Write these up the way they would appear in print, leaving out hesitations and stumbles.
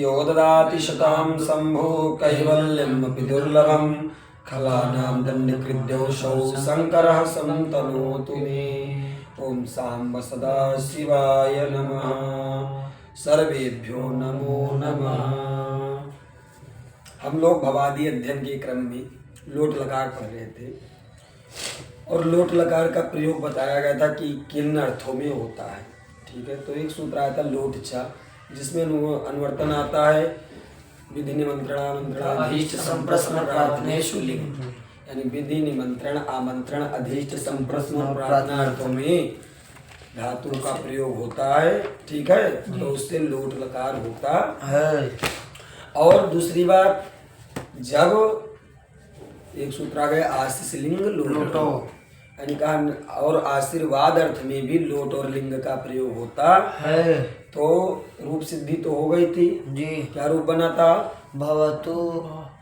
यो ददाति शतां शम्भो कैवल्यमपि दुर्लभं खलानां दण्डकृद्योषौ शङ्करः संतनोतु मे। ओम सांब सदा शिवाय नमः। सर्वेभ्यो नमो नमः। हम लोग भवादी अध्ययन के क्रम में लोट लकार पढ़ रहे थे और लोट लकार का प्रयोग बताया गया था कि किन अर्थों में होता है। ठीक है, तो एक सूत्र आया था लोट चा, जिसमें अनुवर्तन आता है विधि निमंत्रण आमंत्रण अधीष्ट संप्रश्न प्रार्थनेषु लिंग, यानी विधि निमंत्रण आमंत्रण अधीष्ट संप्रश्न प्रार्थना अर्थों में धातु का प्रयोग होता है। ठीक है, तो उससे लोट लकार होता है। और दूसरी बात, जब एक सूत्र आ गया आशीष लिंग लोटो, यानी कहा और आशीर्वाद अर्थ में भी लोट और लिंग का प्रयोग होता है। तो रूप सिद्धि तो हो गई थी जी। क्या रूप बना था? भवतु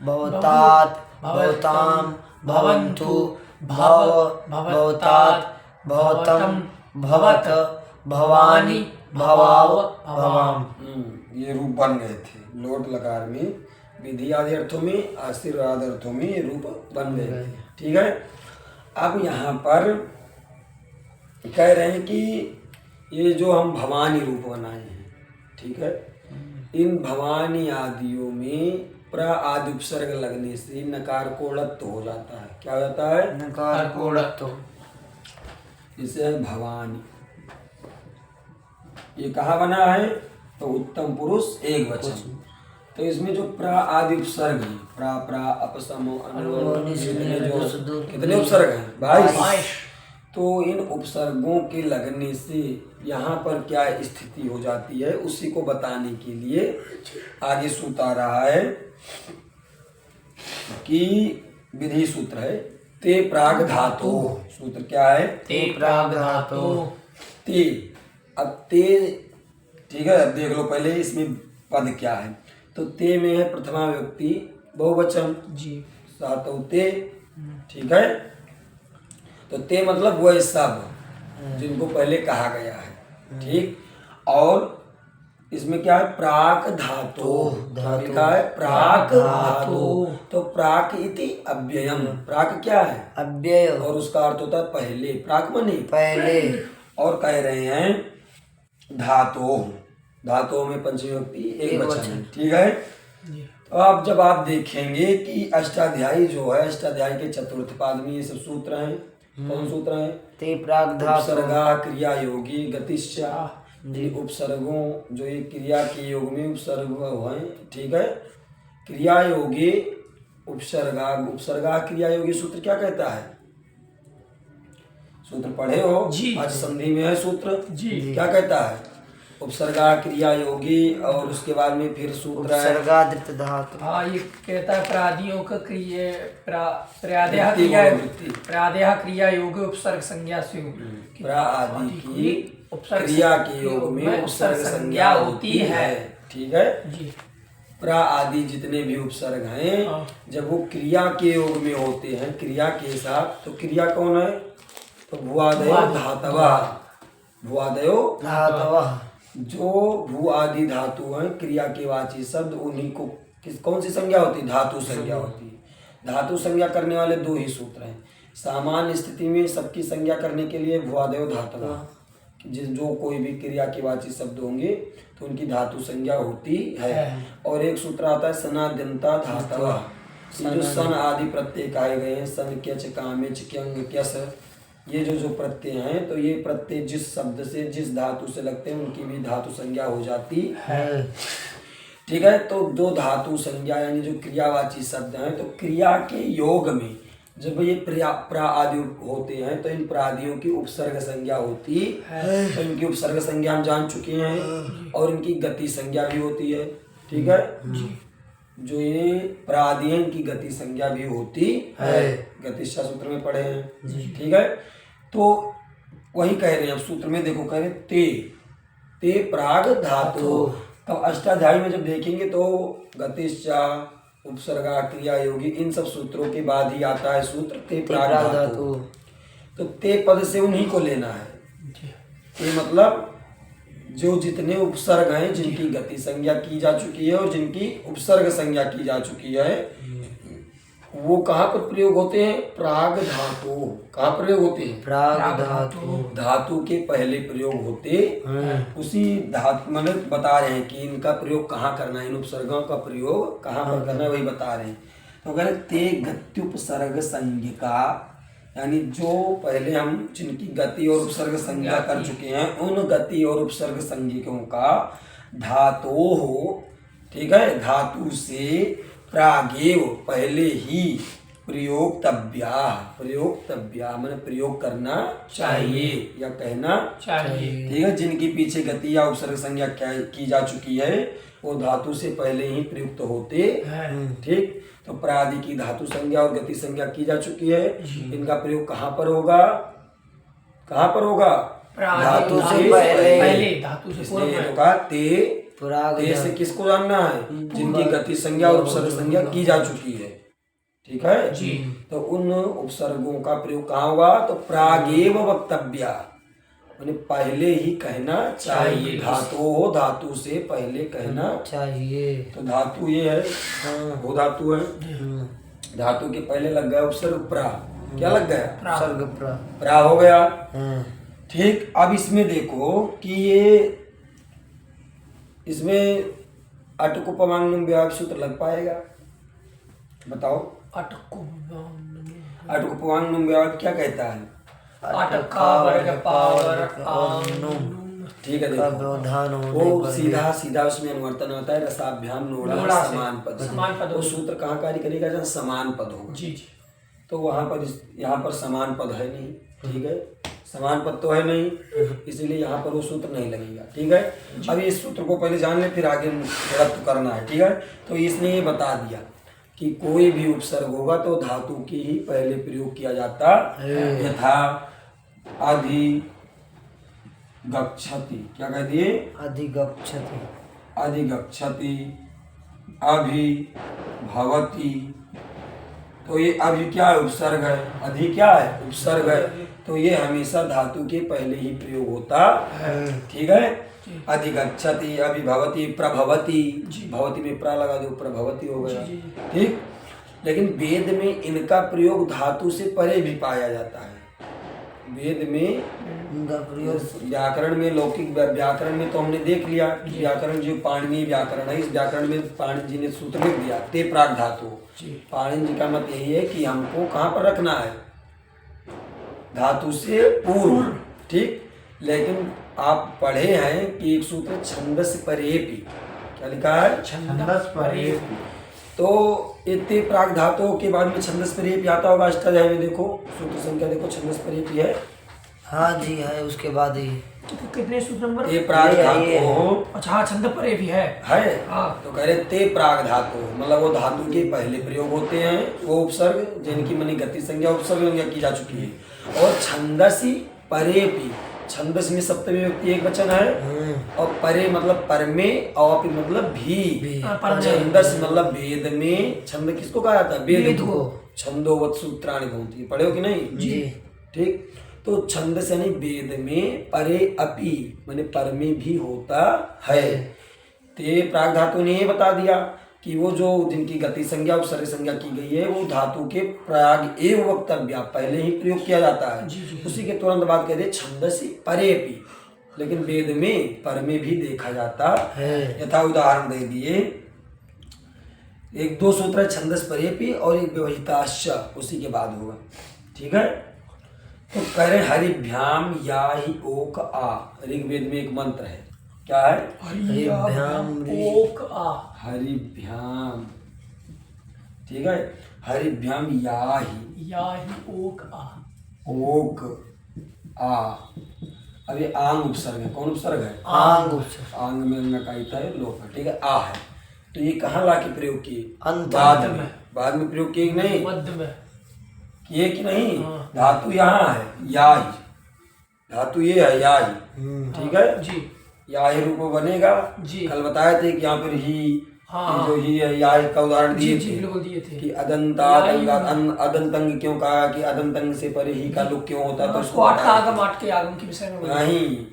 भवतात भवताम भवन्तु भव भवतात भवतम भवत भवानी भवाव भवाम। ये रूप बन गए थे लोट लकार में। विधि आदि अर्थों में आशीर्वाद अर्थों में ये रूप बन गए थे। ठीक है, अब यहाँ पर कह रहे हैं कि ये जो हम भवानी रूप बनाए हैं, ठीक है, इन भवानी आदियों में प्र आदि उपसर्ग लगने से नकार कोड़त्व हो जाता है। क्या हो जाता है? नकार कोड़त्व। इसे भवानी, ये कहाँ बना है? तो उत्तम पुरुष एक वचन। तो इसमें जो प्र आदि उपसर्ग है, प्रा प्रा अपसम कितने उपसर्ग हैं? 22। तो इन उपसर्गों के लगने से यहाँ पर क्या स्थिति हो जाती है उसी को बताने के लिए आगे सूत्र आ रहा है कि विधि सूत्र है ते प्राग धातु। सूत्र क्या है? ते प्राग धातु। ते, अब ते, ठीक है, अब देख लो पहले इसमें पद क्या है। तो ते में है प्रथमा व्यक्ति बहुवचन जी, सातों ते। ठीक है, तो ते मतलब वह सब जिनको पहले कहा गया है। ठीक, और इसमें क्या है? प्राक धातु। लिखा है प्राक धातु। तो प्राक इति अव्ययम। प्राक क्या है? अव्यय। और उसका अर्थ होता है पहले। प्राक माने पहले। और कह रहे हैं धातु, धातुओं में पंचमी व्यक्ति एक वचन। ठीक है, तो अब जब आप देखेंगे कि अष्टाध्यायी जो है, अष्टाध्यायी के चतुर्थ पाद में ये सब सूत्र हैं। कौन सूत्र हैं? ते प्राग धातु। उपसर्गा क्रिया योगी गतिश्चा, उपसर्गों जो ये क्रिया के योग में उपसर्ग हैं। ठीक है, क्रिया योगी उपसर्गा, उपसर्गा क्रिया योगी सूत्र क्या कहता है? सूत्र पढ़े हो जी, आज संधि में है सूत्र जी। क्या कहता है? उपसर्गा क्रिया योगी, और उसके बाद में फिर सूत्र है उपसर्गादित धातु। हाँ, ये कहता है प्रादियों का प्रादेह क्रिया योग उपसर्ग संज्ञा से प्रादि की क्रिया के योग में उपसर्ग संज्ञा होती है। ठीक है जी, प्रा आदि जितने भी उपसर्ग हैं जब वो क्रिया के योग में होते हैं, क्रिया के साथ, तो क्रिया कौन है? तो भुआदयो धातवा। भुआदयो धातवा, जो भू आदि धातु हैं क्रिया के वाची शब्द, उन्हीं को कौन सी संज्ञा होती है? धातु संज्ञा होती है। धातु संज्ञा करने वाले दो ही सूत्र हैं। सामान्य स्थिति में सबकी संज्ञा करने के लिए भुआदयो धातवा, जो कोई भी क्रिया के वाची शब्द होंगे तो उनकी धातु संज्ञा होती है। और एक सूत्र आता है सनाद्यंता धातवा। जो सन आदि प्रत्यय कहे गए हैं, सन क्यच कामेच क्यंग क्यस, ये जो प्रत्यय हैं, तो ये प्रत्यय जिस शब्द से जिस धातु से लगते हैं उनकी भी धातु संज्ञा हो जाती है। ठीक है, तो दो धातु संज्ञा यानी जो क्रियावाची शब्द हैं, तो क्रिया के योग में जब ये प्रा आदि होते हैं तो इन प्रादियों की उपसर्ग संज्ञा होती है। तो इनकी उपसर्ग संज्ञा हम जान चुके हैं, और इनकी गति संज्ञा भी होती है। ठीक है, जो ये प्रादि हैं इनकी गति संज्ञा भी होती है। गतिशा सूत्र में पढ़े हैं। ठीक है, तो वही कह रहे हैं अब सूत्र में देखो, कह रहे ते प्राग धातु। तब अष्टाध्यायी में जब देखेंगे तो गतिशा उपसर्गा क्रिया योगी इन सब सूत्रों के बाद ही आता है सूत्र ते प्राग धातु। तो ते पद से उन्हीं को लेना है। ते मतलब जो जितने उपसर्ग हैं जिनकी गति संज्ञा की जा चुकी है और जिनकी उपसर्ग संज्ञा की जा चुकी है, वो कहाँ पर प्रयोग होते हैं? प्राग धातु। कहाँ प्रयोग होते हैं? प्राग धातु। धातु के पहले प्रयोग होते, उसी धातु मैंने बता रहे हैं कि इनका प्रयोग कहाँ करना है, इन उपसर्गों का प्रयोग कहाँ पर करना है वही बता रहे हैं। तो कह रहे ते गत्युपसर्ग संज्ञा, यानी जो पहले हम जिनकी गति और उपसर्ग संज्ञा कर चुके हैं उन गति और उपसर्ग संज्ञकों का धातु हो, ठीक है, धातु से प्रागेव पहले ही प्रयोक्तव्या मैंने प्रयोग करना चाहिए या कहना चाहिए। ठीक है। जिनकी पीछे गति या उपसर्ग संज्ञा की जा चुकी है वो धातु से पहले ही प्रयुक्त होते हैं, ठीक। तो प्रादि की धातु संज्ञा और गति संज्ञा की जा चुकी है, इनका प्रयोग कहाँ पर होगा? कहाँ पर होगा? धातु से पहले। धातु से इसलिए पूर्व। होगा ते। प्राग ते से किसको जानना है? जिनकी गति संज्ञा और उपसर्ग संज्ञा की जा चुकी है, ठीक है जी। तो उन उपसर्गों का प्रयोग कहाँ होगा? तो प्रागेव वक्तव्या, मैंने पहले ही कहना चाहिए। धातु हो, धातु से पहले कहना चाहिए। तो धातु ये है, वो धातु है, धातु के पहले लग गया उपसर्ग प्रा। क्या लग गया? सर्ग प्रा हो गया, हाँ। ठीक। अब इसमें देखो कि ये इसमें अटकुपमांगनुम व्याग सूत्र लग पाएगा? बताओ। अटकुपमांगनुम व्याग क्या कहता है? अटका वर्ग पावर ठीक है, देखो वो सीधा सीधा उसमें अनुवर्तन होता है रसाभ्याम नोड़ा समान पद। वो सूत्र कहाँ कार्य करेगा? जहाँ समान पद होगा। जी जी। तो वहाँ पर यहाँ पर समान पद है नहीं, ठीक है, समान पद तो है नहीं, इसीलिए यहाँ पर वो सूत्र नहीं लगेगा, ठीक है। अब इस सूत्र को पहले जान ले, फिर आगे रद्द करना है, ठीक है। तो इसने ये बता दिया कि कोई भी उपसर्ग होगा तो धातु की ही पहले प्रयोग किया जाता है। यथा अधि गच्छति, क्या कह दिए? अधिगच्छति, अधिगच्छति, अभि भवति। तो ये अभि क्या है? उपसर्ग है। अधि क्या है? उपसर्ग है। तो ये हमेशा धातु के पहले ही प्रयोग होता है, ठीक है। अधिगच्छति, अभिभवति, प्रभवति, भवति में प्रा लगा दो, प्रभवति हो गया, ठीक। लेकिन वेद में इनका प्रयोग धातु से परे भी पाया जाता है। वेद में इनका प्रयोग व्याकरण में, लौकिक व्याकरण में तो हमने देख लिया कि व्याकरण जो पाणिनीय व्याकरण है, इस व्याकरण में पाणिनि जी ने सूत्र लिख दिया ते प्राग धातु। पाणिनि जी का मत यही है कि हमको कहाँ पर रखना है? धातु से पूर्व, ठीक। लेकिन आप पढ़े हैं कि एक सूत्र छंदस परेपि, क्या लिखा है? छंदस परेपि। तो इतने प्राग धातुओं के बाद में छंदस परेपि आता होगा अष्टाध्यायी में। देखो सूत्र संख्या देखो, छंदस परेपि है। हाँ जी है, उसके बाद ही तो कितने सूत्र नंबर? ते प्राग धातु। अच्छा हाँ, छंद परे भी है। हाँ। तो कह रहे ते प्राग धातु, मतलब वो धातु के पहले प्रयोग होते हैं वो उपसर्ग जिनकी मनी गति संज्ञा उपसर्ग संज्ञा की जा चुकी है। और छंदसी परेपि, छंदस में सप्तमी व्यक्ति एक वचन है, और परे मतलब पर में, और अपि मतलब भी। छंदस मतलब वेद में, छंद किसको कहा जाता है? वेद को। छंदोवत सूत्राणि भवन्ति, पढ़े हो कि नहीं? जी, ठीक। तो छंदस यानी वेद में परे अपि माने पर में भी होता है। ते प्राग धातु ने ये बता दिया कि वो जो जिनकी गति संज्ञा उपसर्ग संज्ञा की गई है वो धातु के प्राग एव वक्तव्या पहले ही प्रयोग किया जाता है। उसी के तुरंत बाद कहते छंदसी परेपि, लेकिन वेद में पर में भी देखा जाता है। यथा उदाहरण दे दिए, एक दो सूत्र है छंदस परेपि और एक व्यवहिताश्च, उसी के बाद होगा, ठीक है। तो कह रहे हरिभ्याम या ही ओक आ, ऋग्वेद में एक मंत्र है, क्या है? हरिभ्याम ओक आ, हरिभ्याम, ठीक है। हरिभ्याम या ही ओक आ, ओक आ। अब ये आंग उपसर्ग है, कौन उपसर्ग है? आंग उपसर्ग। आंग में नकारिता है, लोप है, ठीक है। आ है, तो ये कहाँ ला के प्रयोग किए? अंत में। बाद में प्रयोग किए कि नहीं? मध्य में किए कि नहीं? धातु यहाँ है या ही, धातु ये है या ही, ठीक है जी। या ही रूप में बनेगा जी। कल बताए थे कि यहाँ पर ही, जो ही है या ही का उदाहरण दिए थे, बिल्कुल दिए थे कि अदंता अदंतंग क्यों कहा कि अदंतंग से परे ही का लुक क्यों होता, तो उसको आठ का आगम, आठ के आगम के विषय में नहीं,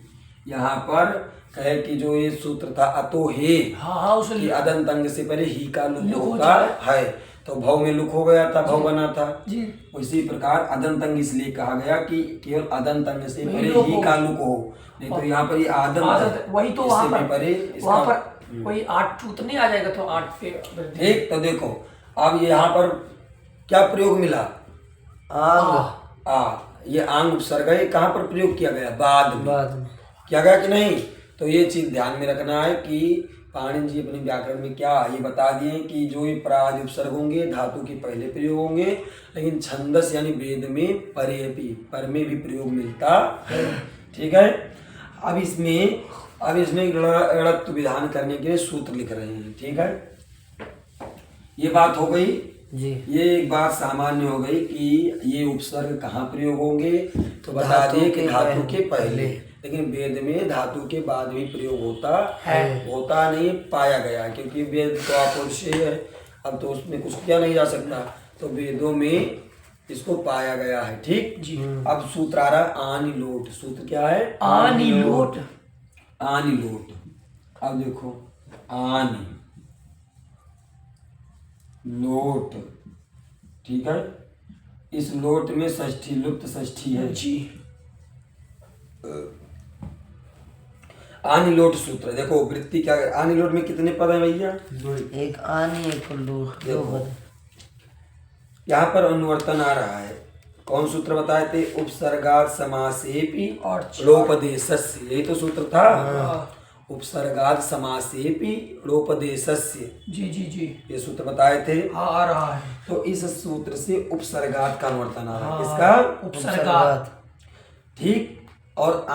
यहाँ पर कहे कि जो ये सूत्र था अतो हे हाँ उस कि अदंत अंग से पहले ही का लुक लुक हो होता है, तो भव में लुक हो गया था, भव बना था। जी उसी प्रकार अदंत अंग इसलिए कहा गया कि केवल अदंत अंग से वही परे लुक ही हो। का लुक हो, नहीं तो यहाँ पर ये आदंत आदत वही तो वहाँ इससे भी पर परे वहाँ इसका पर कोई 8 सूत्र नहीं आ जाएगा तो 8 पे वृद्धि। ठीक। तो देखो अब यहाँ पर क्या प्रयोग मिला, आंग ये आंग उपसर्ग है, ये कहाँ पर प्रयोग किया गया, बाद में बाद में किया गया कि नहीं। तो ये चीज ध्यान में रखना है कि पाणिनि जी अपने व्याकरण में क्या ये बता दिए कि जो ये परादि उपसर्ग होंगे धातु के पहले प्रयोग होंगे, लेकिन छंदस यानी वेद में परे भी पर में भी प्रयोग मिलता है। ठीक है। अब इसमें ऋणत्व विधान करने के लिए सूत्र लिख रहे हैं। ठीक है, ये बात हो गई। जी। ये एक बात सामान्य हो गई कि ये उपसर्ग कहाँ प्रयोग होंगे, तो बता धातु दिए कि के धातु के पहले। पहले, लेकिन वेद में धातु के बाद भी प्रयोग होता है। होता नहीं, पाया गया है, क्योंकि वेद तो अपौरुषेय है, अब तो उसमें कुछ किया नहीं जा सकता, तो वेदों में इसको पाया गया है। ठीक जी। अब सूत्र आ रहा है आनिलोट। सूत्र क्या है, आनिलोट। आनिलोट। अब देखो आनि लोट, ठीक है, इस लोट में षष्ठी लुप्त षष्ठी है। जी आनिलोट सूत्र देखो वृत्ति क्या है। आनिलोट में कितने पद हैं भैया, एक आनी एक लूट दो पद। यहाँ पर अनुवर्तन आ रहा है। कौन सूत्र बताए थे, उपसर्गात समासेपि और लोपदेशस्य, यही तो सूत्र था। उपसर्गात समासेपि लोपदेशस्य, जी जी जी ये सूत्र बताए थे। हाँ आ रहा है। तो इस सूत्र से उपसर्गात का अनुवर्तन आ रहा है। किसका, उपसर्गात। ठीक। और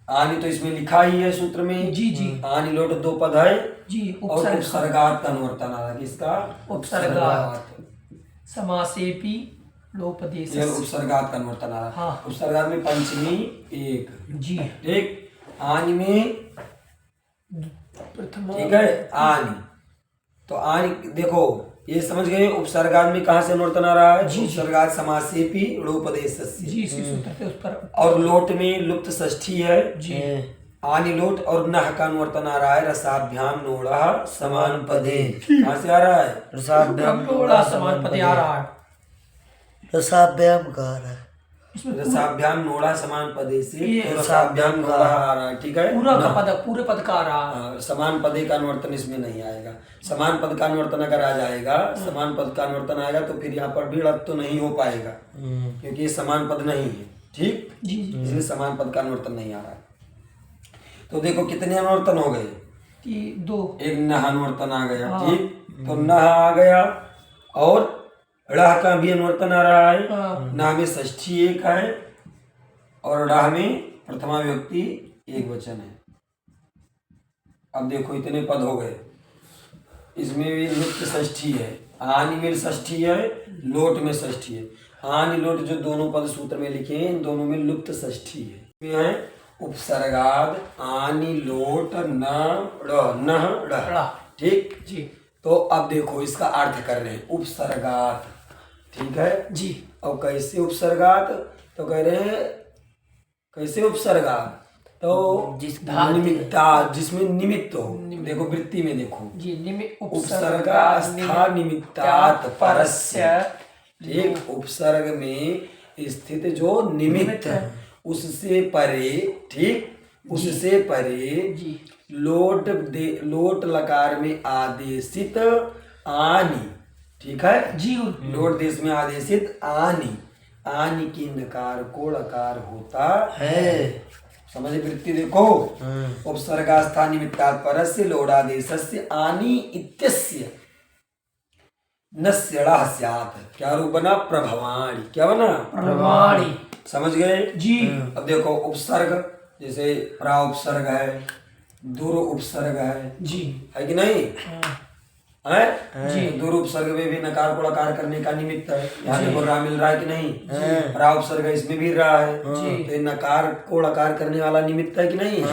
आनी तो इसमें लिखा ही है सूत्र में। जी जी आनी लोट दो पद है। जी और उपसर्गात का अनुवर्तन आ रहा है। किसका, उपसर्गात। समासेपि लोपदेश। ये उपसर्गात का अनुवर्तन आ रहा है। हाँ। उपसर्गात में पंचमी एक, जी ठीक। आनी में प्रथम। ठीक है आनी, तो आनी देखो ये समझ गए उपसर्गात में कहाँ से अनुवर्तन आ रहा है, उपसर्गात समासेपि लोपदेशस्य। जी इसी सूत्र से उस पर। और लोट में लुप्त षष्ठी है। जी आनी लोट और नह का अनुवर्तन आ रहा है रसाभ्याम नोड़ा समान पदे। कहाँ से आ रहा है, रसाभ्याम थोड़ा समान पद आ रहा है रसाभ्याम कहा रहा है। इसमें रसाभ्याम नोड़ा समान पदे से ये तो रसाभ्याम नोड़ा आ रहा है। ठीक है, पूरा का पद पूरे पद का आ रहा है। हाँ, समान पदे का अनुवर्तन इसमें नहीं आएगा। समान पद का अनुवर्तन अगर आ जाएगा, समान पद का अनुवर्तन आएगा तो फिर यहाँ पर भी ऋत तो नहीं हो पाएगा, क्योंकि ये समान पद नहीं है। ठीक, जी जी इसलिए समान पद का अनुवर्तन नहीं आ रहा है। तो देखो कितने अनुवर्तन हो गए, दो। एक नह अनुवर्तन आ गया। हाँ। ठीक, तो नह आ गया और ड़ह का भी अनुवर्तन आ रहा है। हाँ। नह में षष्ठी एक है और ड़ह में प्रथमा विभक्ति एक वचन है। अब देखो इतने पद हो गए। इसमें भी लुप्त षष्ठी है, आनी में षष्ठी है, लोट में षष्ठी है। आनी लोट जो दोनों पद सूत्र में लिखे हैं, इन दोनों में लुप्त षष्ठी है। इसमें है उपसर्गाद आनी लोट नह ड़। ठीक जी तो अब देखो इसका अर्थ कर रहे हैं उपसर्गात। ठीक है जी। और कैसे उपसर्गात, तो कह रहे हैं कैसे उपसर्गात, तो निमित्ता जिसमें निमित्त हो। देखो वृत्ति में देखो जी उपसर्गास्था निमित्तात् परस्य। ठीक, उपसर्ग में स्थित जो निमित्त उससे परे, ठीक, उससे परे जी लोट लकार में आदेशित आनी। ठीक है जी लोट देश में आदेशित आनी की नकार को लकार होता है। समझ वृत्ति देखो, उपसर्गास्था निमित्तात् परस्य लोडादेशस्य आनी इत्यस्य नस्यड़ः स्यात्। क्या रूप बना, प्रभवाणी। क्या बना, प्रभवाणी। समझ गए जी। अब देखो उपसर्ग जैसे प्रा उपसर्ग है, दूर उपसर्ग है जी कि नहीं है जी। दूर उपसर्ग में भी नकार को लकार करने का निमित्त है। यहाँ देखो रा मिल रहा है कि नहीं, प्रा उपसर्ग है इसमें भी रहा है, तो ये नकार को लकार करने वाला निमित्त है कि नहीं।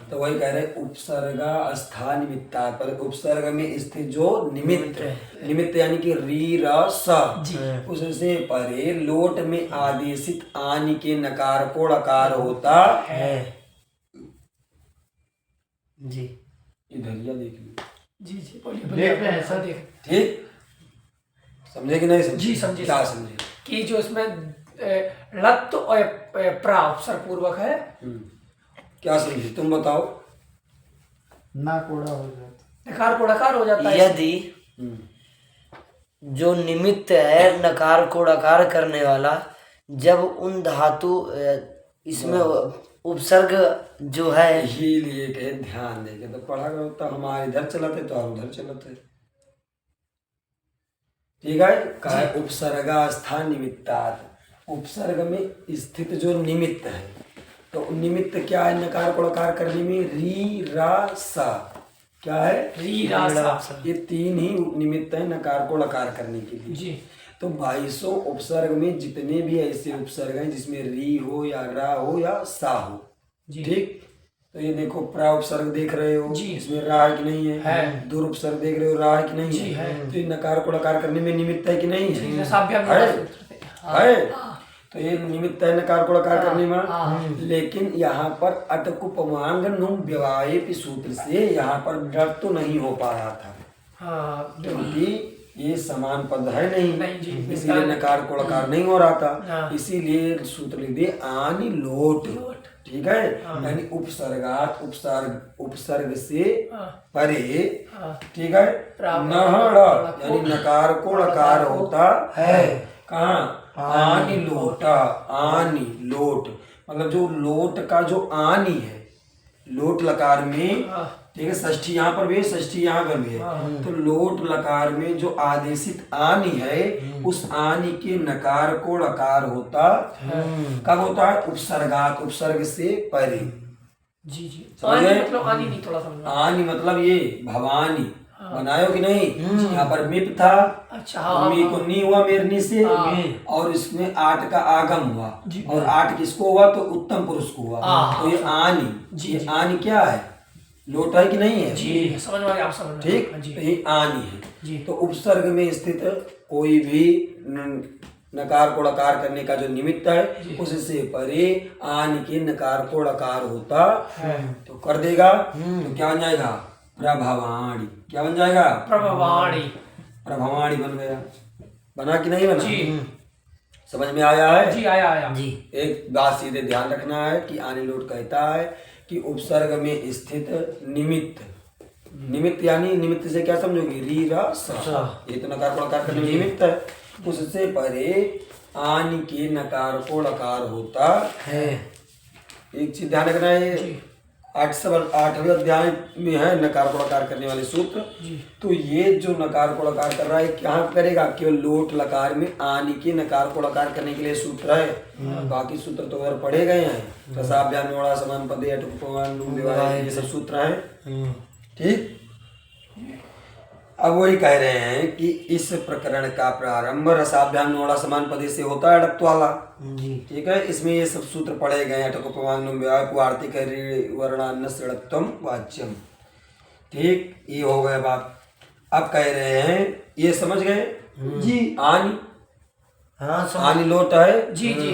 तो वही कह रहे उपसर्गा अस्था निमित्ता, पर उपसर्ग में स्थित जो निमित्त यानी कि री र स, उससे परे लोट में आदेशित आनी के नकार को लकार होता है। जी। इधरिया देख लो। जी जी बोलिए बोलिए। देख रहे हैं सर। देख ठीक, समझे कि नहीं समझे? जी समझे। क्या समझे? कि जो इसमें लत और प्रा उपसर्ग पूर्वक है। क्या समझे तुम बताओ। ना कोड़ा हो जाता। नकार को डकार हो जाता है। यदि हम्म, जो निमित्त है नकार को डकार करने वाला, जब उन धातु इसमें उपसर्ग जो है, इसीलिए कहे ध्यान देके तो पढ़ा करो, तो हमारे इधर चलते तो और उधर चलते। ठीक है, कहे उपसर्गास्थान निमित्तात्, उपसर्ग में स्थित जो निमित्त है, तो निमित्त क्या है नकार को लकार करने में? री रा सा। क्या है? री रा सा। ये तीन ही निमित्त है नकार को लकार करने के लिए। जी। तो 2200 उपसर्ग में जितने भी ऐसे उपसर्ग हैं जिसमें री हो या रा हो या सा हो, जी। ठीक, तो ये देखो प्रा उपसर्ग देख रहे हो, जी। इसमें रा है कि नहीं है? है। दूर उपसर्ग देख रहे हो, रा है कि नहीं जी, है। तो ये नकार को लकार करने में निमित्त है कि नहीं है? रसाभ्याम है? सूत्र थे। है? तो ये निमित्त है नकार को लकार करने हाँ। में। लेकिन यहाँ पर अटकुपमांग नुम व्यवायित सूत्र से यहाँ पर डर तो नहीं हो पा रहा था, हाँ क्योंकि ये समान पद है नहीं जी। इसीलिए नकार को लकार नहीं हो रहा था। हाँ। इसीलिए सूत्र लिख दिए आनी लोट। लोट। ठीक है, यानी उपसर्गात उपसर्ग से हाँ। परे, हाँ। ठीक है, नहड़ यानी नकार को लकार होता है। कहाँ? आनी लोटा, आनी लोट, मतलब जो लोट का जो आनी है, लोट लकार में, हाँ। ठीक है, षष्ठी यहाँ पर भी है, षष्ठी यहाँ पर भी है। तो लोट लकार में जो आदेशित आनी है, उस आनी के नकार को लकार होता कब होता है? उपसर्गात, उपसर्ग से परे। जी जी। समझे? आनी मतलब आनी नहीं, थोड़ा समझना। आनी मतलब ये भवानी बनायो कि नहीं? यहाँ पर मिप था, अच्छा। हाँ। मी को नी हुआ मेरनी से, और इसमें आठ का आगम हुआ, और आठ किसको हुआ? तो उत्तम पुरुष को हुआ। तो ये आनी, ये आनी क्या है? लोट है कि नहीं है? जी समझ में आ गया, आप समझ में। ठीक, जी तो ये आनी है। जी। तो उपसर्ग में स्थित कोई भी नकार को लकार करने का जो निमित्त है, उससे परे आनी के नकार को लकार होता है। तो कर देगा तो क्या बन जाएगा? प्रभवाणी। क्या बन जाएगा? प्रभवाणी। प्रभवाणी बन गया। बना कि नहीं बना? जी। समझ में आया है? जी आया आया। जी। एक बात सीधे ध्यान रखना है कि आनी लोट कहता है कि उपसर्ग में स्थित निमित्त, निमित्त यानी निमित्त से क्या समझोगे? री रा सा, ये तो नकार को लकार करने में निमित्त है। उससे परे आनी के नकार को लकार होता है। एक चीज ध्यान रखना है, 8वें अध्याय में है नकार को लकार करने वाले सूत्र। तो ये जो नकार को लकार कर रहा है क्या करेगा? केवल लोट लकार में आनी के नकार को लकार करने के लिए सूत्र है। बाकी सूत्र तो अगर पढ़े गए हैं, रसाभ्याम निवड़ा समान पदे अटुपमान लूम विवाह, ये सब सूत्र हैं। ठीक, अब वही कह रहे हैं कि इस प्रकरण का प्रारंभ रसाभ्याम निवड़ा समान पदे से होता है, अड़प वाला। ठीक है, इसमें ये सब सूत्र पढ़े गए हैं। अटकुपमान लूम विवाह पुआर्तिक वर्णान्न सड़त्वम वाच्यम। ठीक, ये हो गया बात। अब कह रहे हैं, ये समझ गए जी? आनी, हाँ आनी लोट है। जी जी।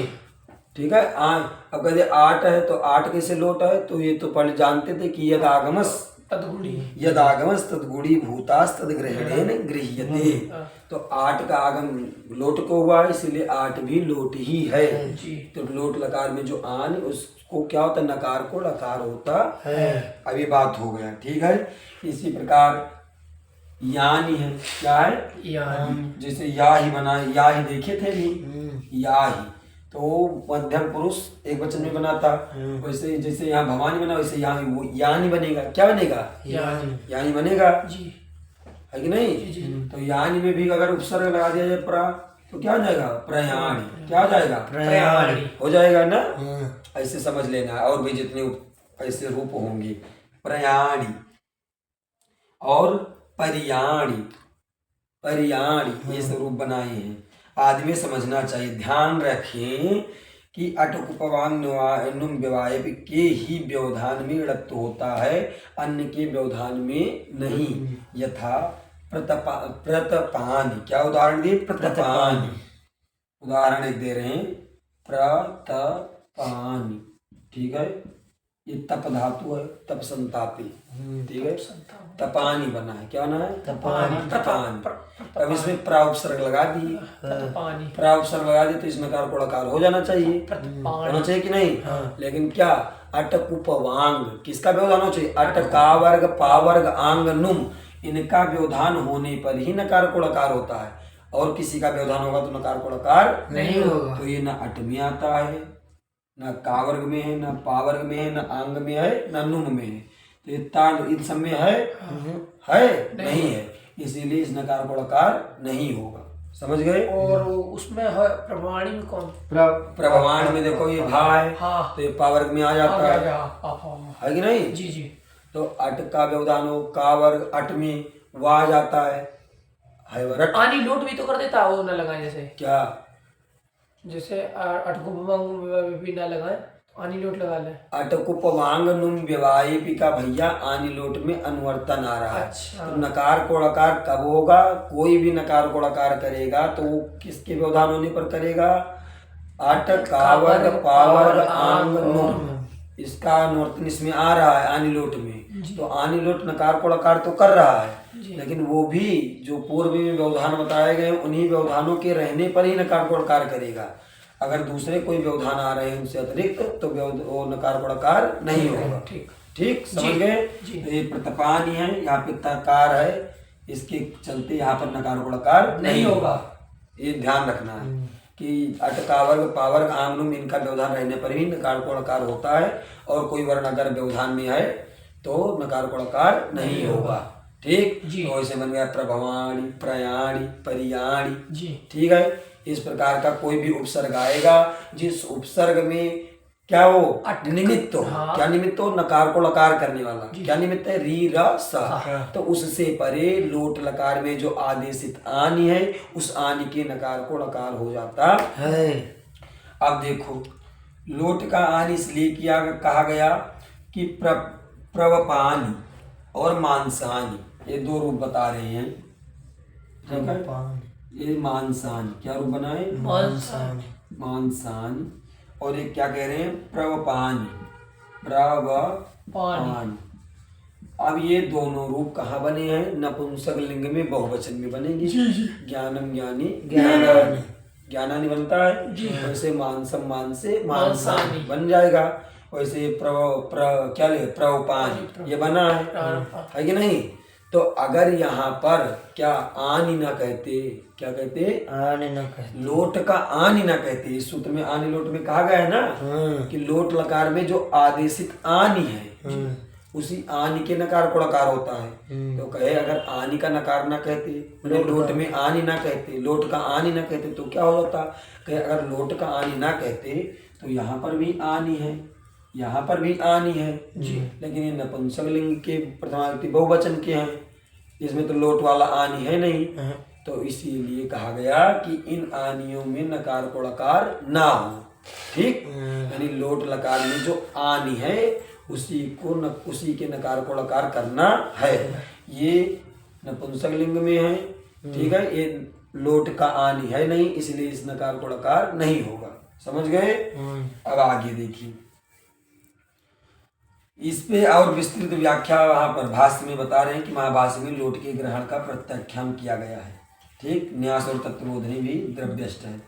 ठीक है, अब कहते आठ है तो आठ कैसे लोट है? तो ये तो पहले जानते थे कि यद आगमस तदगुड़ी, यद आगमस तदगुड़ी भूतास तद ग्रहणेन गृह्यते। तो आठ का आगम लोट को हुआ है, इसीलिए आठ भी लोट ही है। तो लोट लकार में जो आन, उसको क्या होता है? नकार को लकार होता है। अभी बात हो गया। ठीक है, इसी प्रकार यानी है, क्या है? यानी। जैसे या ही बना, या ही देखे थे भी, या ही तो मध्यम पुरुष एक वचन में बना था। वैसे जैसे यहाँ भवानी बना, वैसे यहाँ वो यानी बनेगा। क्या बनेगा? यानी बनेगा। जी। है कि नहीं? तो यानी में भी अगर उपसर्ग लगा दिया जाए प्रा, तो क्या हो जाएगा? प्रयाणी। क्या हो जाएगा? प्रयाणी हो जाएगा ना? ऐसे समझ लेना है। और भी जितने ऐसे रूप होंगे, प्रयाणी और परियाणी, परियाणी, ये सब रूप बनाए हैं। आदमी समझना चाहिए, ध्यान रखें कि अटकुपवान नुम व्यवाय के ही व्यवधान में णत्व होता है, अन्य के व्यवधान में नहीं। यथा प्रतपानी, क्या उदाहरण दिए? प्रतपानी। उदाहरण एक दे रहे हैं, प्रतपानी। ठीक है, ये तप धातु है, तप संतापी, ठीक है। तपानी बना है, क्या बना है? तपानी। अब इसमें प्रा उपसर्ग लगा दिए, प्रा उपसर्ग लगा दिए तो इस नकार को ड़कार हो जाना चाहिए, होना चाहिए कि नहीं? लेकिन क्या अटक उपवांग किसका व्यवधान होना चाहिए? अटका वर्ग पावर्ग आंग नुम, इनका व्यवधान होने पर ही नकार को ड़कार होता है, और किसी का व्यवधान होगा तो नकार को ड़कार नहीं होगा। तो ये ना अट में आता है, ना का वर्ग में है, ना पा वर्ग में है, ना आंग में है, ना नुम में है, तो ये तान इन सब में है नहीं है, इसीलिए इस नकार को ड़कार नहीं होगा। समझ गए? और उसमें है प्रमाणी में कौन? प्रभवान में देखो ये भा है, हाँ। तो ये पा वर्ग में आ जाता है कि नहीं? जी जी। तो अट का व्यवधान हो, का वर्ग अट में वा आ जाता है वरट। आनी लोट भी तो कर देता है, वो न लगाए जैसे, क्या? जैसे अटकुप भी ना लगाए, आनी लोट लगा ले। अटकुपवांग नुम व्यवायिका भैया आनी लोट में अनुवर्तन आ रहा है। अच्छा। तो नकार को ड़कार कब होगा? कोई भी नकार को ड़कार करेगा तो वो किसके व्यवधान होने पर करेगा? अट कावर्ग पावर्ग आंग नुम, इसका अनुवर्तन इसमें आ रहा है आनी लोट में। तो आनी लोट नकार को ड़कार तो कर रहा है, लेकिन वो भी जो पूर्व में व्यवधान बताए गए उन्हीं व्यवधानों के रहने पर ही नकार को ड़कार करेगा। अगर दूसरे कोई व्यवधान आ रहे हैं उनसे अतिरिक्त तो वो नकार को ड़कार नहीं होगा। ठीक समझ गए? तो ये प्रतपानी है, यहाँ पे तकार है, इसके चलते यहाँ पर नकार को ड़कार नहीं होगा। ये ध्यान रखना है कि अटकावर्ग पावर्ग आंगनुम इनका व्यवधान रहने पर ही नकार को ड़कार होता है, और कोई वर्ण अगर व्यवधान में है तो नकार को ड़कार नहीं होगा। ठीक, तो ऐसे बन गया प्रभवाणी, प्रयाणी, परियाणी। ठीक है, इस प्रकार का कोई भी उपसर्ग आएगा जिस उपसर्ग में क्या हो? निमित्त हो। क्या निमित्त हो? नकार को लकार करने वाला। क्या निमित्त है? री र स। तो उससे परे लोट लकार में जो आदेशित आनी है उस आनी के नकार को लकार हो जाता है। अब देखो, लोट का आनी इसलिए किया कहा गया कि प्रवपानी और मांसानी, ये दो रूप बता रहे हैं। ठीक है, ये मांसानी क्या रूप बना है? मांसानी। और ये क्या कह रहे हैं? प्रवपानी, प्रवपानी। अब ये दोनों रूप कहाँ बने हैं? नपुंसक लिंग में बहुवचन में बनेंगे। ज्ञानम ज्ञानी, ज्ञानानि, ज्ञानानि बनता है, वैसे मानसम मानसे मानसानि बन जाएगा। वैसे क्या ले प्रवपानी ये बना है कि नहीं? तो अगर यहाँ पर क्या आनी ना कहते, क्या कहते? आनी ना कहते, लोट का आनी ना कहते। इस सूत्र में आनी लोट में कहा गया है ना कि लोट लकार में जो आदेशित आनी है उसी आनी के नकार को ड़कार होता है। तो कहे अगर आनी का नकार ना कहते, मतलब लोट में आनी ना कहते, लोट का आनी ना कहते तो क्या हो जाता? कहे अगर लोट का आनी ना कहते तो यहाँ पर भी आनी है, यहाँ पर भी आनी है जी, लेकिन ये नपुंसक लिंग के प्रथमाविभक्ति बहुवचन के हैं, इसमें तो लोट वाला आनी है नहीं। तो इसीलिए कहा गया कि इन आनियों में नकार को ड़कार ना हो। ठीक, यानी लोट लकार में जो आनी है उसी के नकार को ड़कार करना है। ये नपुंसक लिंग में है, ठीक है, ये लोट का आनी है नहीं, इसलिए इस नकार को ड़कार नहीं होगा। समझ गए? अब आगे देखिए, इस पे और विस्तृत व्याख्या वहाँ पर भाष्य में बता रहे हैं कि महाभाष्य में लोट के ग्रहण का प्रत्याख्यान किया गया है। ठीक, न्यास और तत्वबोधनी भी द्रव्यष्ट है।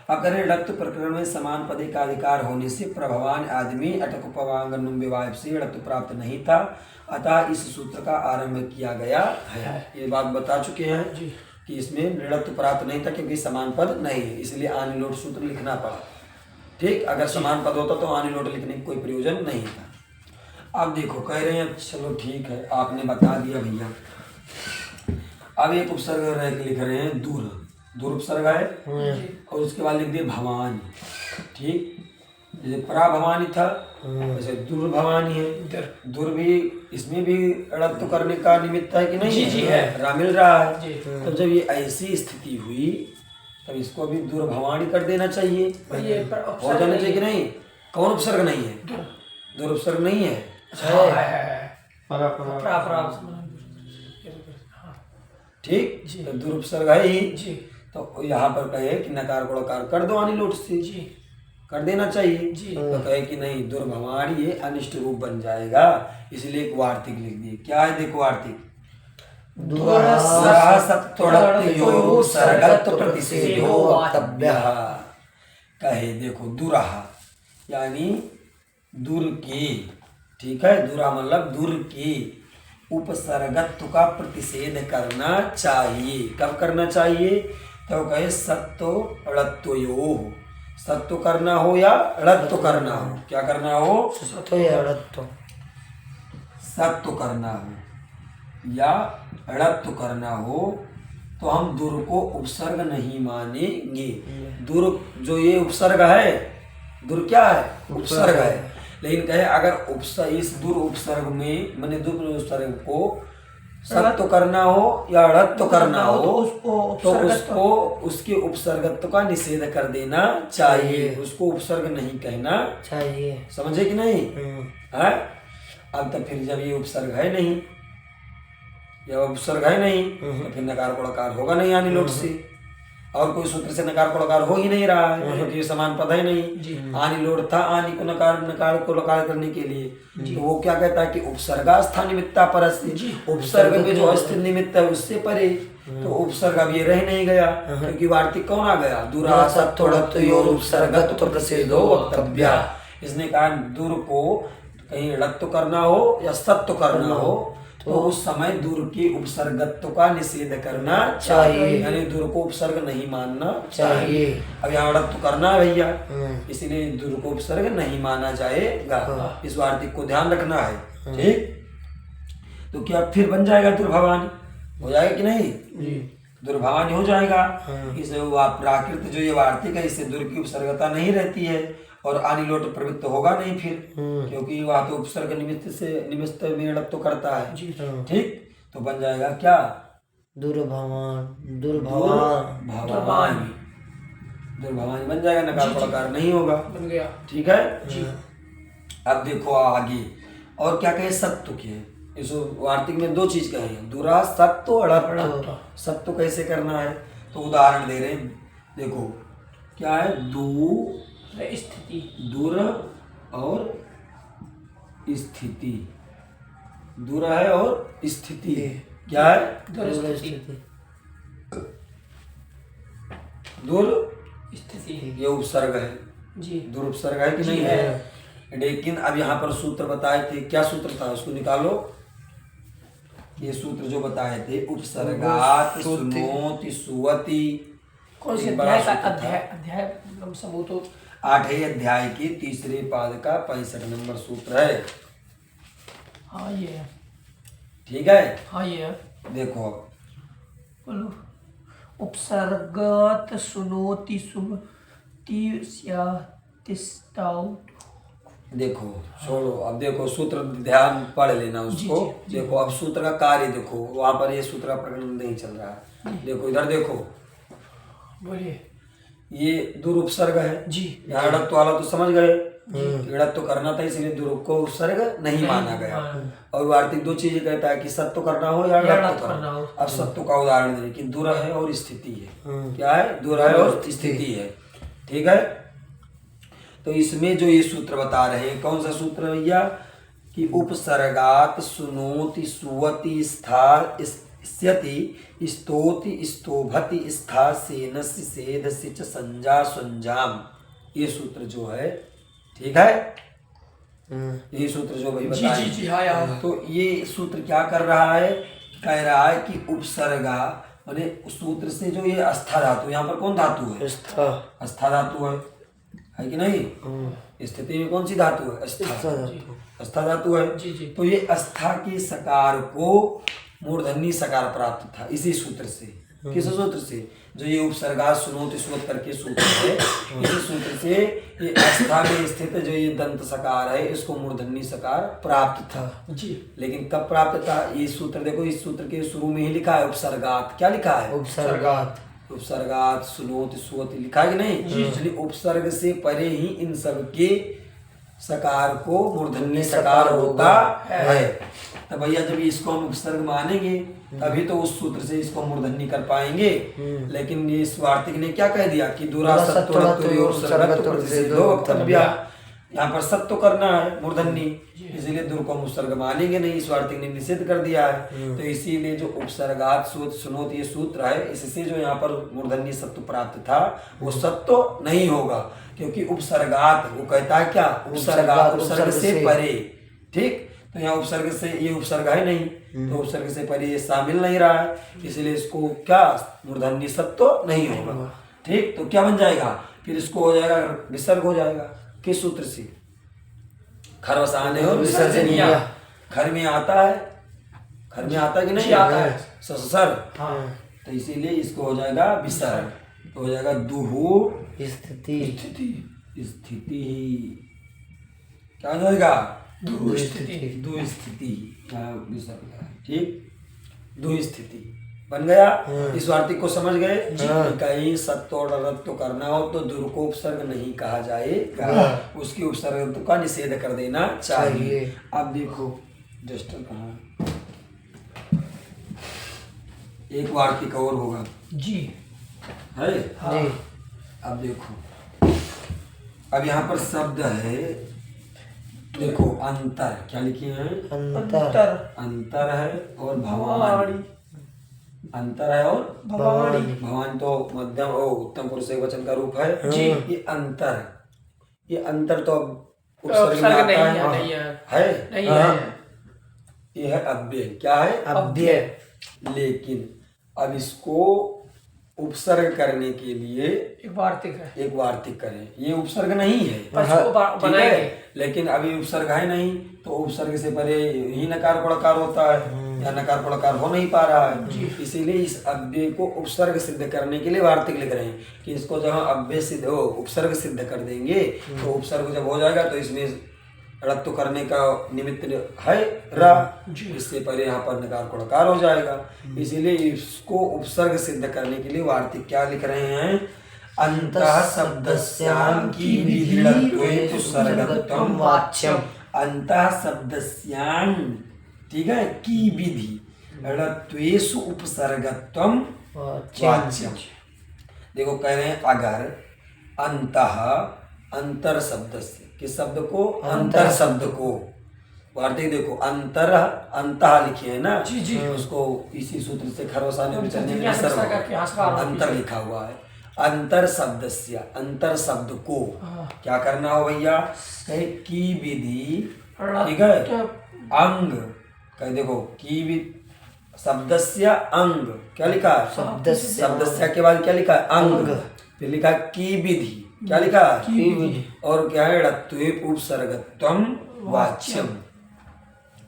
अब करें रक्त प्रकरण में समान पदे का अधिकार होने से प्रभवान आदमी अटकुपवांगनुम विवाह से रक्त प्राप्त नहीं था, अतः इस सूत्र का आरंभ किया गया है। ये बात बता चुके हैं कि इसमें रक्त प्राप्त नहीं था क्योंकि समान पद नहीं है, इसलिए आनी लोट सूत्र लिखना पड़ा। ठीक, अगर समान पद होता तो आनी लोट लिखने का कोई प्रयोजन नहीं था। अब देखो, कह रहे हैं चलो ठीक है आपने बता दिया भैया। अब एक उपसर्ग रह के लिख रहे हैं दूर, दूर उपसर्ग है और उसके बाद लिख दिए भवानी। ठीक, जैसे परा भवानी था वैसे दूर भवानी है। दूर भी, इसमें भी रक्त करने का निमित्त है कि नहीं? जी है, मिल रहा है। तो जब ये ऐसी स्थिति हुई तब इसको भी दूर भवानी कर देना चाहिए, हो जाना चाहिए कि नहीं? कौन उपसर्ग नहीं है? दूर उपसर्ग नहीं है। ठीक, तो दूर उपसर्ग है ही। तो यहाँ पर कहे कि नकार को ड़कार कर दो आनी लोट से, कर देना चाहिए। जी। तो कहे कि नहीं दुर्भवान ये अनिष्ट रूप बन जाएगा, इसलिए एक वार्तिक लिख दिए। क्या है देखो वार्तिक, दुरः सत्त्वरत्तयोः सर्गत्व प्रतिषेधो वक्तव्यः। कहे देखो दुरः यानी दूर के, ठीक है, दुरा मतलब दूर के उपसर्गत्व का प्रतिषेध करना चाहिए। कब करना चाहिए, तो कहे सत्तो ऋत्वयोः, सत्व करना हो या ऋत्व करना हो, क्या करना हो, तो ये अड़त्तो सत्व करना हो या ऋत्व करना हो, तो हम दुर को उपसर्ग नहीं मानेंगे। दुर जो ये उपसर्ग है, दुर क्या है, उपसर्ग है। लेकिन कहे अगर इस दुर उपसर्ग में मैंने दुर उपसर्ग को सत्व करना हो या ऋत्व करना हो, तो उसको उसके उपसर्गत्व का निषेध कर देना चाहिए, उसको उपसर्ग नहीं कहना चाहिए। समझे कि नहीं है। अब तो फिर जब ये उपसर्ग है नहीं, जब उपसर्ग है नहीं तो फिर नकार कोड़कार होगा नहीं आनी लोट से, और कोई सूत्र से नकार कोड़कार हो ही नहीं रहा है, क्योंकि ये समान पद है नहीं। आनी लोट था आनी को नकार को लकार करने के लिए, तो वो क्या कहता है कि उपसर्गास्था निमित्ता परस्य, उपसर्ग में जो अस्थित निमित्त है उससे परे, तो उपसर्ग अब ये रह नहीं गया, क्योंकि वार्तिक कौन आ गया, दुरा सत्त्वरत्तयोः उपसर्गत्व प्रतिषेधो वक्तव्यः। इसने कहा दूर को कहीं ऋत्व करना हो या सत्व करना हो, तो उस समय दूर के उपसर्गत्व का निषेध करना चाहिए, यानी दूर को उपसर्ग नहीं मानना चाहिए। अब यहाँ ऋत्व करना है भैया, इसीलिए दूर को उपसर्ग नहीं माना जाएगा, इस वार्तिक को ध्यान रखना है, ठीक। तो क्या फिर बन जाएगा दुर्भवानी, हो जाएगा कि नहीं, दुर्भवानी हो जाएगा। इसे प्राकृत जो ये वार्तिक है, इससे दूर की उपसर्गता नहीं रहती है और आनिलोट प्रवृत्त होगा नहीं फिर, क्योंकि वह तो उपसर्ग निमित्त में ऋत्व करता है, ठीक। तो बन जाएगा क्या, दुर्भवान दुर्भवानी बन जाएगा, नकार प्रकार नहीं होगा, बन गया, ठीक है जी। अब देखो आगे और क्या कहे, सत्व के इस वार्तिक में दो चीज कहे, दुरा सत्व ऋत्व। सत्व कैसे करना है, तो उदाहरण दे रहे हैं, देखो क्या है, स्थिति, दूर और स्थिति, दूर है और स्थिति क्या है, दूर स्थिति, ये उपसर्ग है जी, दूर उपसर्ग है कि नहीं है। लेकिन अब यहाँ पर सूत्र बताए थे, क्या सूत्र था उसको निकालो, ये सूत्र जो बताए थे, उपसर्गात सुनोति सुवति, कौन से अध्याय का, अध्याय मतलब सबूत 8वें अध्याय के 3रे पाद का 65 नंबर सूत्र है। हाँ ये है, ठीक है, हाँ ये है, देखो बोलो, उपसर्गात सुनोति सुवति स्यातिष्ठौ। देखो छोड़ो, अब देखो सूत्र ध्यान पढ़ लेना उसको। देखो अब सूत्र का कार्य देखो, वहां पर ये सूत्र का प्रकरण नहीं चल रहा है, देखो इधर देखो, बोलिए, ये दूर उपसर्ग है जी, यहाँ ऋत्व वाला तो समझ गए, ऋत्व करना था इसलिए दूर को उपसर्ग नहीं माना गया। और वार्तिक दो चीजें कहता है कि सत्व करना हो या ऋत्व करना हो। अब सत्व का उदाहरण दे कि दूर है और स्थिति है, क्या है, दूर है और स्थिति है, ठीक है। तो इसमें जो ये सूत्र बता रहे हैं, कौन सा सूत्र भैया, कि उपसर्गात सुनोति सुवति स्थार स्यति स्तोति स्तोभति स्था सेनस्य सेधस्य च संजा संजाम, ये सूत्र जो है, ठीक है, ये सूत्र जो भाई बताए। जी, हाँ, तो ये सूत्र क्या कर रहा है, कह रहा है कि उपसर्गा माने उस सूत्र से जो ये अस्था धातु, यहाँ पर कौन धातु है, अस्था धातु है कि नहीं। स्थिति में कौन सी धातु है, अस्था धातु है। तो ये अस्था के सकार को मूर्धन्य सकार प्राप्त था इसी सूत्र से। किस सूत्र से, जो ये उपसर्गा सुनोति सुवत करके सूत्र है, इसी सूत्र से ये अस्था में स्थित जो ये दंत सकार है, इसको मूर्धन्य सकार प्राप्त था जी। लेकिन कब प्राप्त था, ये सूत्र देखो, इस सूत्र के शुरू में ही लिखा है उपसर्गात, क्या लिखा है, उपसर्गात सुनोति सुवति लिखा है कि नहीं। इसलिए उपसर्ग से परे ही इन सब के सकार को मूर्धन्य सकार होता है। तो भैया जब इसको हम उपसर्ग मानेंगे तभी तो उस सूत्र से इसको मूर्धन्य कर पाएंगे। लेकिन ये वार्तिक ने क्या कह दिया कि दूरा सत्व प्रतिषेधो वक्तव्य, यहाँ पर सत्व करना है मूर्धन्य, इसीलिए दूर को हम उपसर्ग मानेंगे नहीं, इस वार्तिक ने निषेध कर दिया है। तो इसीलिए जो उपसर्गात सुनोत ये सूत्र है, इससे जो यहाँ पर मूर्धन्य सत्व प्राप्त था वो सत्व नहीं होगा, क्योंकि उपसर्गात वो कहता है क्या, उपसर्गात उपसर्ग से परे। ठीक, तो यहाँ उपसर्ग से ये उपसर्ग है नहीं, तो उपसर्ग से परे ये शामिल नहीं रहा है, इसलिए इसको क्या मूर्धन्य सत्व नहीं होगा। ठीक, तो क्या बन जाएगा फिर, इसको हो जाएगा विसर्ग हो जाएगा। किस सूत्र से, खरवसाने और विसर्जनीय। घर में आता है, घर में आता है कि नहीं आता है, ससुर। तो इसीलिए इसको हो जाएगा विसर्ग, तो हो जाएगा दुहु स्थिति स्थिति क्या हो जाएगा, दुस्थिति। दुस्थिति विसर्ग है। ठीक, दुस्थिति बन गया। इस वार्तिक को समझ गए कि कहीं सत्व और रत्व करना हो तो दुर को उपसर्ग नहीं कहा जाएगा, उसकी उपसर्ग का निषेध कर देना चाहिए। अब देखो जस्टर कहाँ, एक वार्तिक और होगा जी है। जी। अब देखो, अब यहाँ पर शब्द है, देखो अंतर क्या लिखे हैं, अंतर अंतर है और भवानी, अंतर है और भवानी। भवानी तो मध्यम और उत्तम पुरुष एक वचन का रूप है जी। ये अंतर, ये अंतर तो अब उपसर्ग उपसर्ग में आता नहीं है, है, नहीं है। है नहीं है। ये है अव्यय, क्या है अव्यय। लेकिन अब इसको उपसर्ग करने के लिए एक वार्तिक है, एक वार्तिक करें, ये उपसर्ग नहीं है, पर इसको ठीक बनाएंगे। है, लेकिन अभी उपसर्ग है नहीं, तो उपसर्ग से परे ही नकार पड़कार होता है, या नकार पड़कार हो नहीं पा रहा है, इसीलिए इस अव्यय को उपसर्ग सिद्ध करने के लिए वार्तिक लिख रहे हैं कि इसको जब हम अव्यय सिद्ध उपसर्ग सिद्ध कर देंगे तो उपसर्ग जब हो जाएगा तो इसमें रत्व करने का निमित्त है रा, इससे पहले यहाँ पर नकार पड़कार हो जाएगा, इसीलिए इसको उपसर्ग सिद्ध करने के लिए वार्तिक क्या लिख रहे हैं, अंतः शब्दस्यां की विधिरत्वेतु सर्गत्वं वाच्यम। अंतः शब्दस्यां, ठीक है, की विधि रत्वेषु उपसर्गत्वं वाच्यम। देखो कह रहे हैं अगर अंतः, अंतर शब्द से, किस शब्द को, अंतर शब्द को, वार्तिक देखो अंतर अंतः लिखे है ना, जी जी, उसको इसी सूत्र से खरवसाने विचरने में विसर्ग अंतर लिखा हुआ है। अंतर शब्द से, अंतर शब्द को क्या करना हो भैया, कहे की विधि, ठीक है, अंग, कहे देखो की विधि शब्दस्य अंग, क्या लिखा है, शब्दस्य के बाद क्या लिखा है, अंग, फिर लिखा है की विधि, क्या लिखा है, और क्या है, रत्वेप उपसर्गत्वं वाच्यम।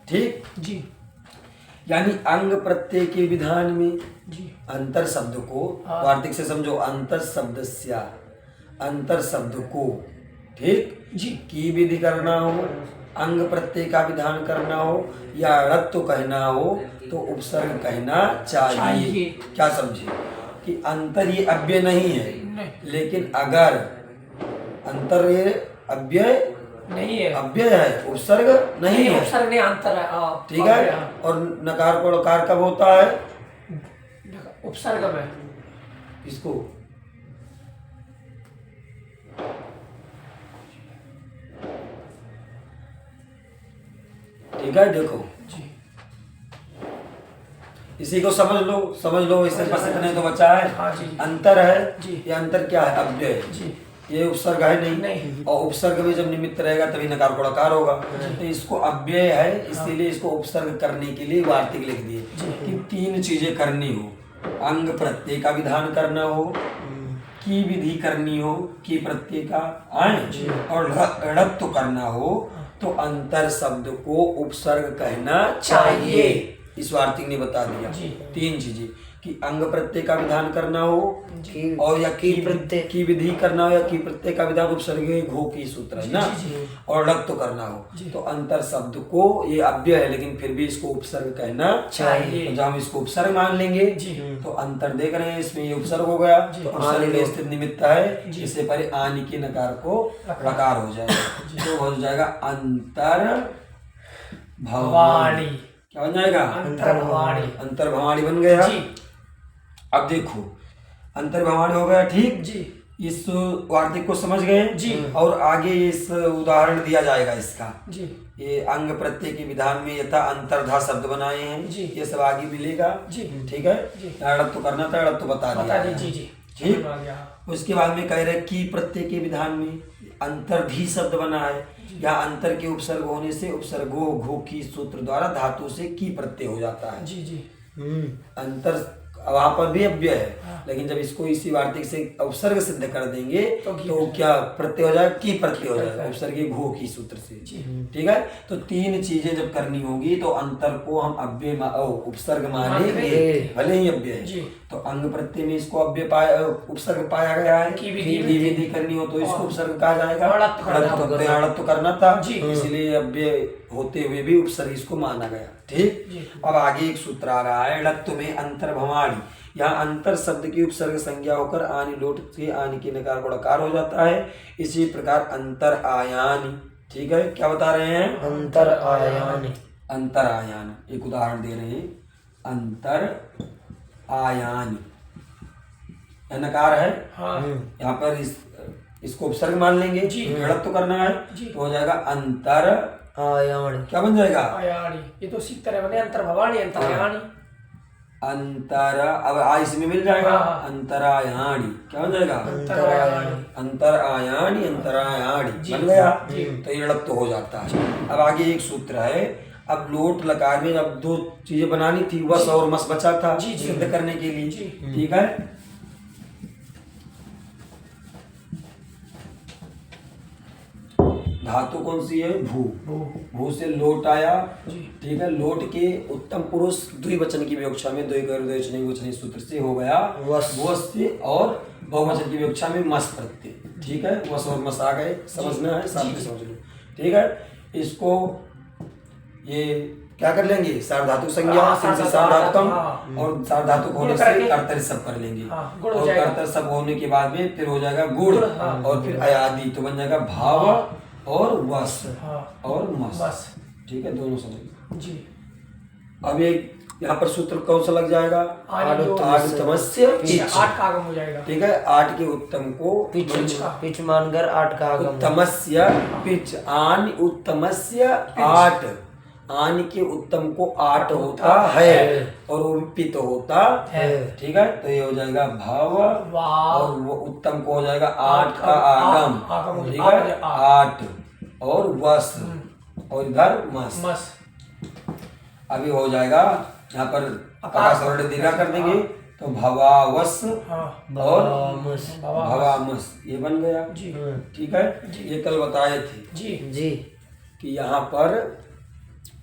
ठीक जी, यानी अंग प्रत्यय के विधान में जी, अंतर शब्द को वार्तिक से समझो, अंतर शब्दस्य, अंतर शब्द को, ठीक जी, की विधि करना हो, अंग प्रत्यय का विधान करना हो, या रत्व कहना हो तो उपसर्ग कहना चाहिए। क्या समझे कि अंतर ये अव्यय नहीं है, लेकिन अगर अंतर ये अव्यय नहीं है, अव्यय है, उपसर्ग नहीं है, उपसर्ग नहीं, अंतर है, ठीक है। और नकार पड़कार कब होता है, उपसर्ग में, इसको ठीक है, देखो जी, इसी को समझ लो, इससे बस इतने तो बचा है। हाँ जी, अंतर है जी, ये अंतर क्या है, अव्यय, जी, ये उपसर्ग है नहीं, नहीं, और उपसर्ग में जब निमित्त रहेगा तभी नकार पड़कार होगा, तो इसको अव्यय है, इसीलिए इसको उपसर्ग करने के लिए वार्तिक लिख दिए कि तीन चीजें करनी हो, अंग प्रत्यय का विधान करना हो, की विधि करनी हो, की प्रत्यय का आए, और रत्व करना हो, तो अंतर शब्द को उपसर्ग कहना चाहिए। इस वार्तिक ने बता दिया। जी। 3 चीजें कि अंग प्रत्यय का विधान करना हो की और या की प्रत्यय की विधि करना हो या की प्रत्यय का विधान उपसर्ग घो की सूत्र है ना, और लग तो करना हो। तो अंतर शब्द को ये अव्यय है लेकिन फिर भी इसको उपसर्ग कहना चाहिए। तो जब हम इसको उपसर्ग मान लेंगे तो अंतर देख रहे हैं इसमें ये उपसर्ग हो गया तो उपसर्ग में स्थित निमित्त है, इससे परे आनि के नकार को रकार हो जाएगा तो हो जाएगा अंतर भवानी। क्या बन जाएगा? अंतर्भवाणी। अंतर्भवाणी बन गया। जी अब देखो अंतर्भवाणी हो गया, ठीक जी इस वार्तिक को समझ गए जी। और आगे इस उदाहरण दिया जाएगा इसका। जी ये अंग प्रत्यय के विधान में यथा अंतर्धा शब्द बनाए हैं जी। ये सब आगे मिलेगा। जी ठीक है, जी। अड़प तो करना था, अड़प तो बता दिया बता है। जी जी ठीक। समझ आ गया। उसके बाद में कह रहे की प्रत्यय के विधान में अंतर्धी शब्द बना है या अंतर के उपसर्ग होने से उपसर्गो घो की सूत्र द्वारा धातु से की प्रत्यय हो जाता है। जी जी अंतर वहां पर भी अव्यय है लेकिन जब इसको इसी वार्तिक से उपसर्ग सिद्ध कर देंगे तो क्या प्रत्यय हो जाएगा? की प्रत्यय हो जाएगा उपसर्ग घो की सूत्र से। ठीक है, तो 3 चीजें जब करनी होगी तो अंतर को हम अव्यय उपसर्ग मानेंगे भले ही अव्यय है। तो अंग प्रत्यय में इसको अव्यय पाया उपसर्ग पाया गया है, की विधि करनी हो तो इसको उपसर्ग कहा जाएगा। अड़प तो करना था इसलिए अव्यय होते हुए भी उपसर्ग इसको माना गया। ठीक, अब आगे एक सूत्र आ रहा है लत्त में अंतर्भवाणी। यहाँ अंतर शब्द की उपसर्ग संज्ञा होकर आनि लोट के आनि के नकार को ड़कार हो जाता है। इसी प्रकार अंतर आयानी। ठीक है, क्या बता रहे हैं? अंतर आयानी। अंतर आयान एक उदाहरण दे रहे हैं। अंतर आयानी नकार है यहाँ पर इसको उपसर्ग मान लेंगे, गलत तो करना है तो हो जाएगा अंतर आयाणी। क्या बन जाएगा? आयाणी। ये तो सीख तरह बने अंतर्भवाणी अंतर्याणी। अंतर अब आ इसमें मिल जाएगा अंतरायाणी। क्या बन जाएगा? अंतरायाणी। अंतरायाणी अंतरायाणी बन गया तो ये लप तो हो जाता है। अब आगे एक सूत्र है। अब लोट लकार में अब 2 चीजें बनानी थी, वस और मस बचा था सिद्ध करने के लिए। ठीक है, धातु कौन सी है? भू। भू से लोट आया। ठीक है, लोट के उत्तम पुरुष द्विवचन की विवक्षा में द्विवचन सूत्र से हो गया वस से, और बहुवचन की विवक्षा में मस प्रत्यय। ठीक है, वस और मस आ गए, समझना है साथ में समझ लो। ठीक है, इसको ये क्या कर लेंगे? सार्वधातुक संज्ञा से सार्वधातुकम और सार्वधातुक होने से कर्तरी सब कर लेंगे और कर्तरी सब होने के बाद में फिर हो जाएगा गुण और फिर अयादि तो बन जाएगा भाव और वस और मस। ठीक है, दोनों समझ जी। अब एक यहाँ पर सूत्र कौन सा लग जाएगा? आगतमस्य पिच। 8 का आगम हो जाएगा। ठीक है, 8 के उत्तम को पिच मानकर 8 का आगम। उत्तमस्य पिच आन उत्तमस्य 8 आन के उत्तम को 8 होता है और वो पित होता है। ठीक है, तो ये हो जाएगा भाव और वो उत्तम को हो जाएगा 8 का आगम। ठीक है, 8 और वस और इधर मस। अभी हो जाएगा यहाँ पर आकाश वर्ण दीर्घा कर देंगे तो भवावस और भवामस ये बन गया। ठीक है, ये कल बताए थे जी कि यहाँ पर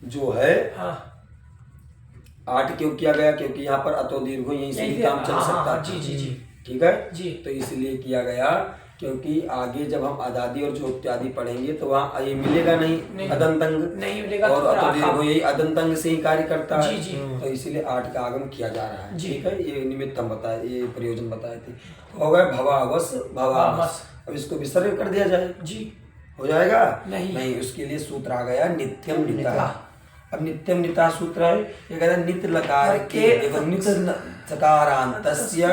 जो है 8 क्यों किया गया? क्योंकि यहाँ पर अतो दीर्घ यहीं से भी काम चल सकता है। ठीक है जी, तो इसलिए किया गया क्योंकि आगे जब हम अदादी और जो इत्यादि पढ़ेंगे तो वहाँ ये मिलेगा नहीं अदंतंग नहीं मिलेगा और अतो दीर्घ यही अदंतंग से ही कार्य करता है। तो इसीलिए 8 का आगम किया जा रहा है। ठीक है, ये निमित्त हम बताए, ये प्रयोजन बताए थे। तो हो गया भवावस भवामस। अब इसको विसर्ग कर दिया जाए जी, हो जाएगा? नहीं, उसके लिए सूत्र आ गया नित्यम निता। अब नित्यम निता सूत्र है, ये कहता है नित्य लकार के एवं नित्य सकारांतस्य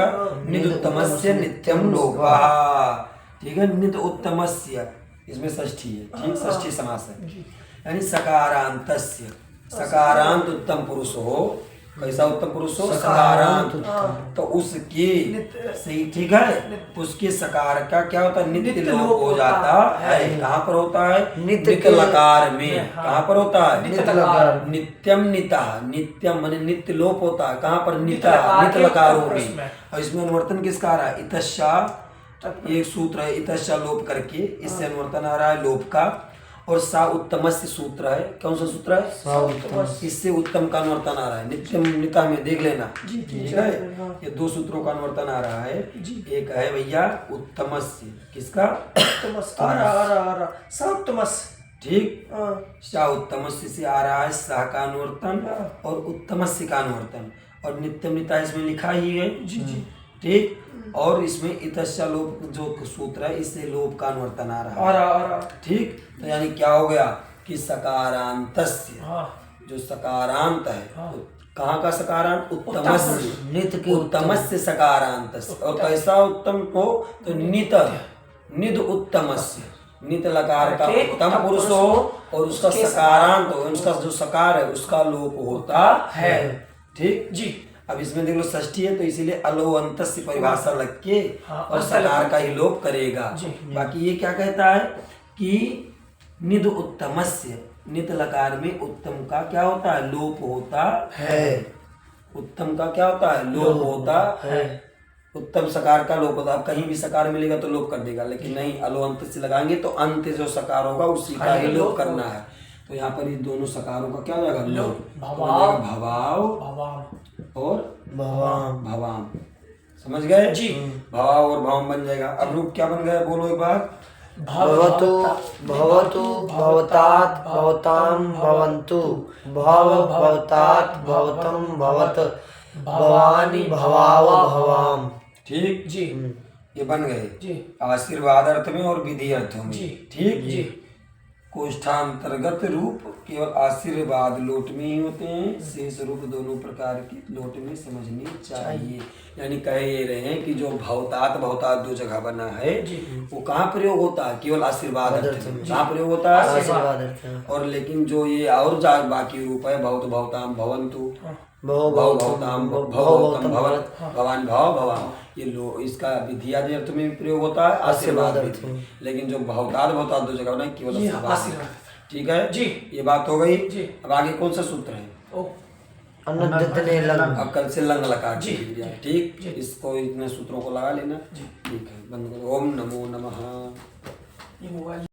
नित्युत्तमस्य नित्यम लोपः। ठीक है, नित्य उत्तमस्य इसमें षष्ठी है। ठीक, षष्ठी समास है यानी सकारांतस्य सकारांत उत्तम पुरुष हो। कैसा उत्तम पुरुष हो? सकारांत। तो उसके सही, ठीक है, उसके सकार का क्या होता है? नित्य लोप हो जाता है। कहाँ पर होता है? नित्य लकार में। कहाँ पर होता है? नित्यम निता। नित्यम माने नित्य लोप होता है। कहाँ पर? निता नित्य लकारों में। और इसमें अनुवर्तन किसका आ रहा है? इतश्चा एक सूत्र है, इतश्चा लोप करके इससे अनुवर्तन आ रहा है लोप का। और सा उत्तमस्य सूत्र है। कौन सा सूत्र है? सा उत्तम। इससे उत्तम का अनुवर्तन आ रहा है। नित्यम निता में देख लेना, ठीक है। ये दो सूत्रों का अनुवर्तन आ रहा है। एक है भैया उत्तमस्य, किसका? आ रहा सप्तमस। ठीक, हाँ, सा उत्तमस्य से आ रहा है सह का अनुवर्तन और उत्तमस्य का अनुवर्तन, और नित्यम निता इसमें लिखा ही है। ठीक, और इसमें इतस्य लोप जो सूत्र है, इससे लोप का अनुवर्तन आ रहा है। आ रहा। ठीक, तो यानी क्या हो गया कि सकारांतस्य, हाँ, जो सकारांत है, कहाँ का सकारांत? उत्तमस्य, नित के उत्तमस्य सकारांतस्य। और कैसा उत्तम हो? तो नित, निध उत्तमस्य, नित लकार का उत्तम पुरुष हो और उसका सकारांत हो, उसका जो सकार है उसका लोप होता है। ठीक जी। अब इसमें देख लो षष्ठी है, तो इसीलिए अलोअंत से परिभाषा लग के हाँ, और सकार का ही लोप करेगा। बाकी ये क्या कहता है कि निध उत्तमस्य, नित लकार में उत्तम का क्या होता है? लोप होता है। उत्तम का क्या होता है? लोप होता है। उत्तम सकार का लोप होता है। अब कहीं भी सकार मिलेगा तो लोप कर देगा, लेकिन नहीं, अलोअंत से लगाएंगे तो अंत जो सकार होगा उसी का ही लोप करना है। तो यहाँ पर ये दोनों सकारों का क्या हो जाएगा? लोप। भवाव, भवाव भवाम और भवाम। भवाम, समझ गए? जी। भवाव और भवाम बन जाएगा। अब रूप क्या बन गया? बोलो एक बार। भवतु भवतु भवतात भवताम भवन्तु भव भवतात भवतम भवत भवानी भवाव भवाम। ठीक, जी। ये बन गए जी। आशीर्वाद अर्थ में और विधि अर्थों में। जी। ठीक जी। कोष्ठांतर्गत रूप केवल आशीर्वाद लोट में ही होते हैं, शेष रूप दोनों प्रकार के लोट में समझने चाहिए। यानी कह ये रहे हैं कि जो भवतात दो जगह बना है, वो कहाँ प्रयोग होता है? केवल आशीर्वाद अर्थ में। कहाँ प्रयोग होता है? आशीर्वाद अर्थ में। और लेकिन जो ये और बाकी रूप है, भवत भवताम भवन्तु, भव भव भवताम भवतम भवत, भवान भव भवाम, ये लो इसका विधियादि अर्थ में भी प्रयोग होता है, आशीर्वाद अर्थ में। लेकिन जो भवतात दो जगह बना है, केवल आशीर्वाद। ठीक है जी। ये बात हो गई। जी। अब आगे कौन सा सूत्र है? ओ, अन्नदत्तने लंग। अब कल से लंग लकार जी। ठीक, इसको इतने सूत्रों को लगा लेना। ठीक है, बंद करो। ओम नमो नमः। ये मोबाइल